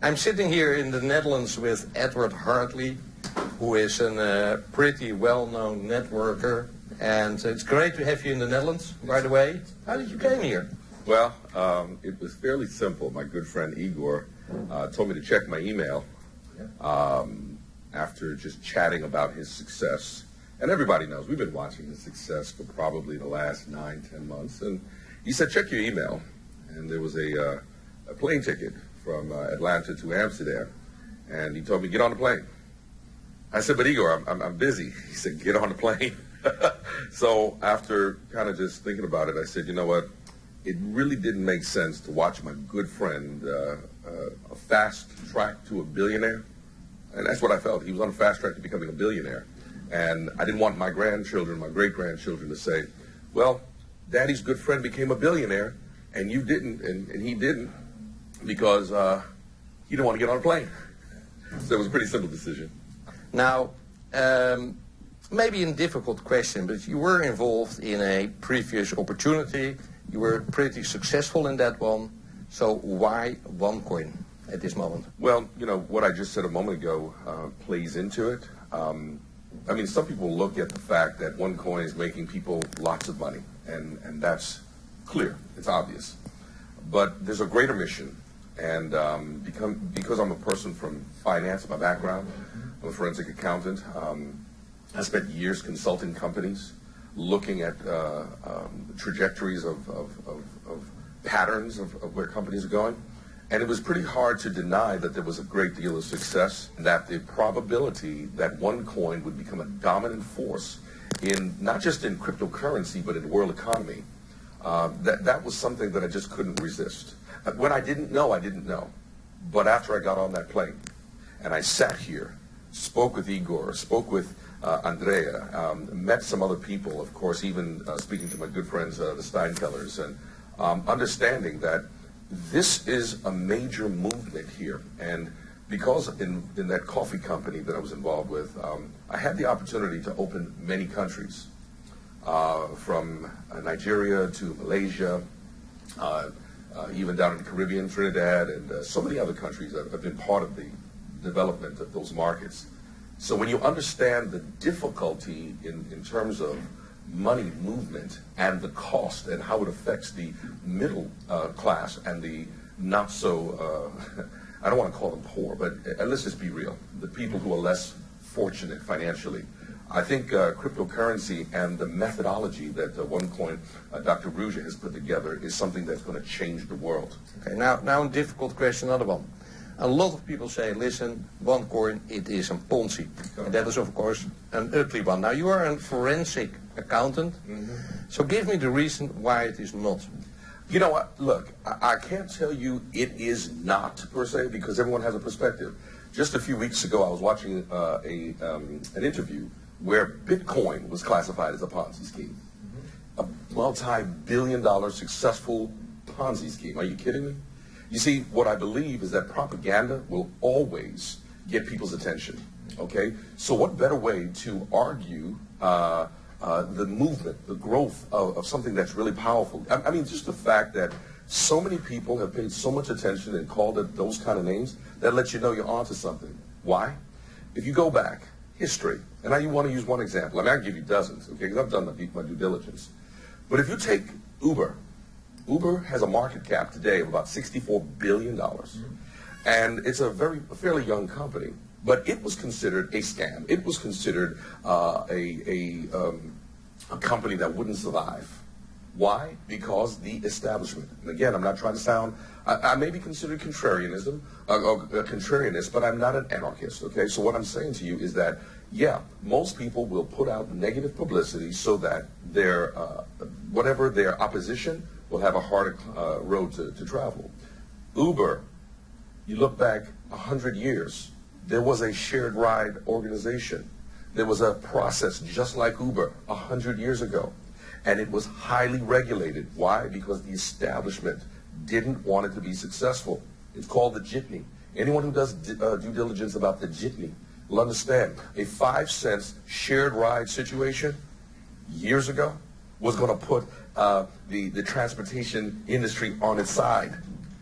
I'm sitting here in the Netherlands with Edward Hartley, who is a pretty well-known networker. And it's great to have you in the Netherlands, by the way. How did you came here? Well, it was fairly simple. My good friend Igor told me to check my email after just chatting about his success. And everybody knows, we've been watching his success for probably the last 9-10 months. And he said, check your email. And there was a plane ticket from Atlanta to Amsterdam. And he told me, get on the plane. I said, but Igor, I'm busy. He said, get on the plane. So after kind of just thinking about it, I said, you know what? It really didn't make sense to watch my good friend a fast track to a billionaire. And that's what I felt. He was on a fast track to becoming a billionaire. And I didn't want my grandchildren, my great-grandchildren to say, well, Daddy's good friend became a billionaire, and you didn't, and he didn't, because he didn't want to get on a plane. So it was a pretty simple decision. Now, maybe a difficult question, but you were involved in a previous opportunity. You were pretty successful in that one. So why OneCoin at this moment? Well, you know, what I just said a moment ago plays into it. I mean, some people look at the fact that OneCoin is making people lots of money, and that's clear. It's obvious. But there's a greater mission, and because I'm a person from finance, my background, I'm a forensic accountant. I spent years consulting companies, looking at trajectories of patterns of where companies are going. And it was pretty hard to deny that there was a great deal of success, that the probability that OneCoin would become a dominant force in not just in cryptocurrency, but in the world economy, that was something that I just couldn't resist. When I didn't know, I didn't know. But after I got on that plane and I sat here, spoke with Igor, spoke with Andrea, met some other people, of course, even speaking to my good friends, the Steinkellers, and understanding that this is a major movement here. And because in that coffee company that I was involved with, I had the opportunity to open many countries, from Nigeria to Malaysia, even down in the Caribbean, Trinidad, and so many other countries that have been part of the development of those markets. So when you understand the difficulty in terms of money movement and the cost and how it affects the middle class and the not so, I don't want to call them poor, but let's just be real, the people who are less fortunate financially. I think cryptocurrency and the methodology that OneCoin, Dr. Ruja has put together is something that's going to change the world. Okay, now a difficult question, another one. A lot of people say, listen, OneCoin, it is a Ponzi. And that is, of course, an ugly one. Now, you are a forensic accountant, so give me the reason why it is not. You know what? Look, I can't tell you it is not, per se, because everyone has a perspective. Just a few weeks ago, I was watching an interview where Bitcoin was classified as a Ponzi scheme. A multi-billion-dollar successful Ponzi scheme. Are you kidding me? You see, what I believe is that propaganda will always get people's attention, okay? So what better way to argue the movement, the growth of something that's really powerful? I mean, just the fact that so many people have paid so much attention and called it those kind of names, that lets you know you're onto something. Why? If you go back, history, and now you want to use one example. I mean, I can give you dozens, okay, because I've done my due diligence. But if you take Uber, Uber has a market cap today of about $64 billion. And it's a fairly young company, but it was considered a scam. It was considered a company that wouldn't survive. Why? Because the establishment. And again, I'm not trying to sound, I may be considered contrarianism, contrarianist, but I'm not an anarchist, okay? So what I'm saying to you is that, yeah, most people will put out negative publicity so that their, whatever their opposition will have a harder road to travel. Uber, you look back 100 years, there was a shared ride organization. There was a process just like Uber 100 years ago. And it was highly regulated. Why? Because the establishment didn't want it to be successful. It's called the jitney. Anyone who does due diligence about the jitney will understand a 5 cents shared ride situation years ago was going to put the transportation industry on its side.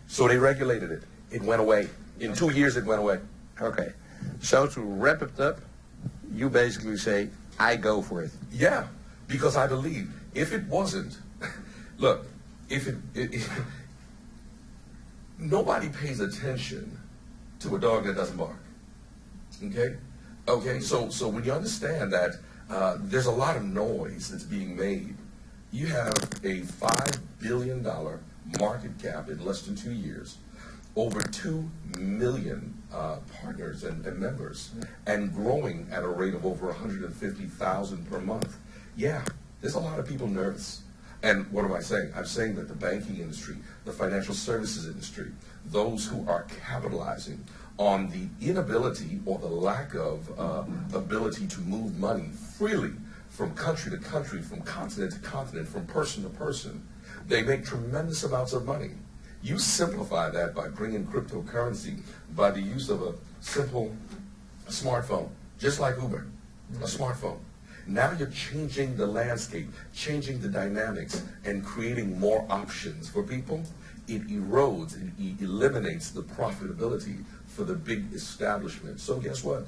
So they regulated it. It went away. In 2 years, it went away. Okay. So to wrap it up, you basically say, I go for it. Yeah, because I believe if it wasn't, look, if nobody pays attention to a dog that doesn't bark. Okay? Okay, so when you understand that there's a lot of noise that's being made, you have a $5 billion market cap in less than 2 years, over 2 million partners and members, and growing at a rate of over 150,000 per month. Yeah, there's a lot of people nervous. And what am I saying? I'm saying that the banking industry, the financial services industry, those who are capitalizing on the inability or the lack of ability to move money freely from country to country, from continent to continent, from person to person, they make tremendous amounts of money. You simplify that by bringing cryptocurrency by the use of a simple smartphone, just like Uber, a smartphone. Now you're changing the landscape, changing the dynamics, and creating more options for people. It erodes, it eliminates the profitability for the big establishment. So guess what?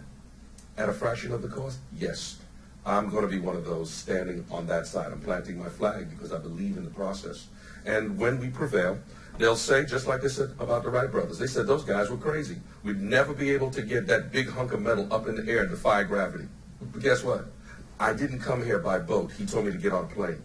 At a fraction of the cost, yes, I'm going to be one of those standing on that side. I'm planting my flag because I believe in the process. And when we prevail, they'll say, just like they said about the Wright brothers, they said those guys were crazy. We'd never be able to get that big hunk of metal up in the air and defy gravity. But guess what? I didn't come here by boat. He told me to get on a plane.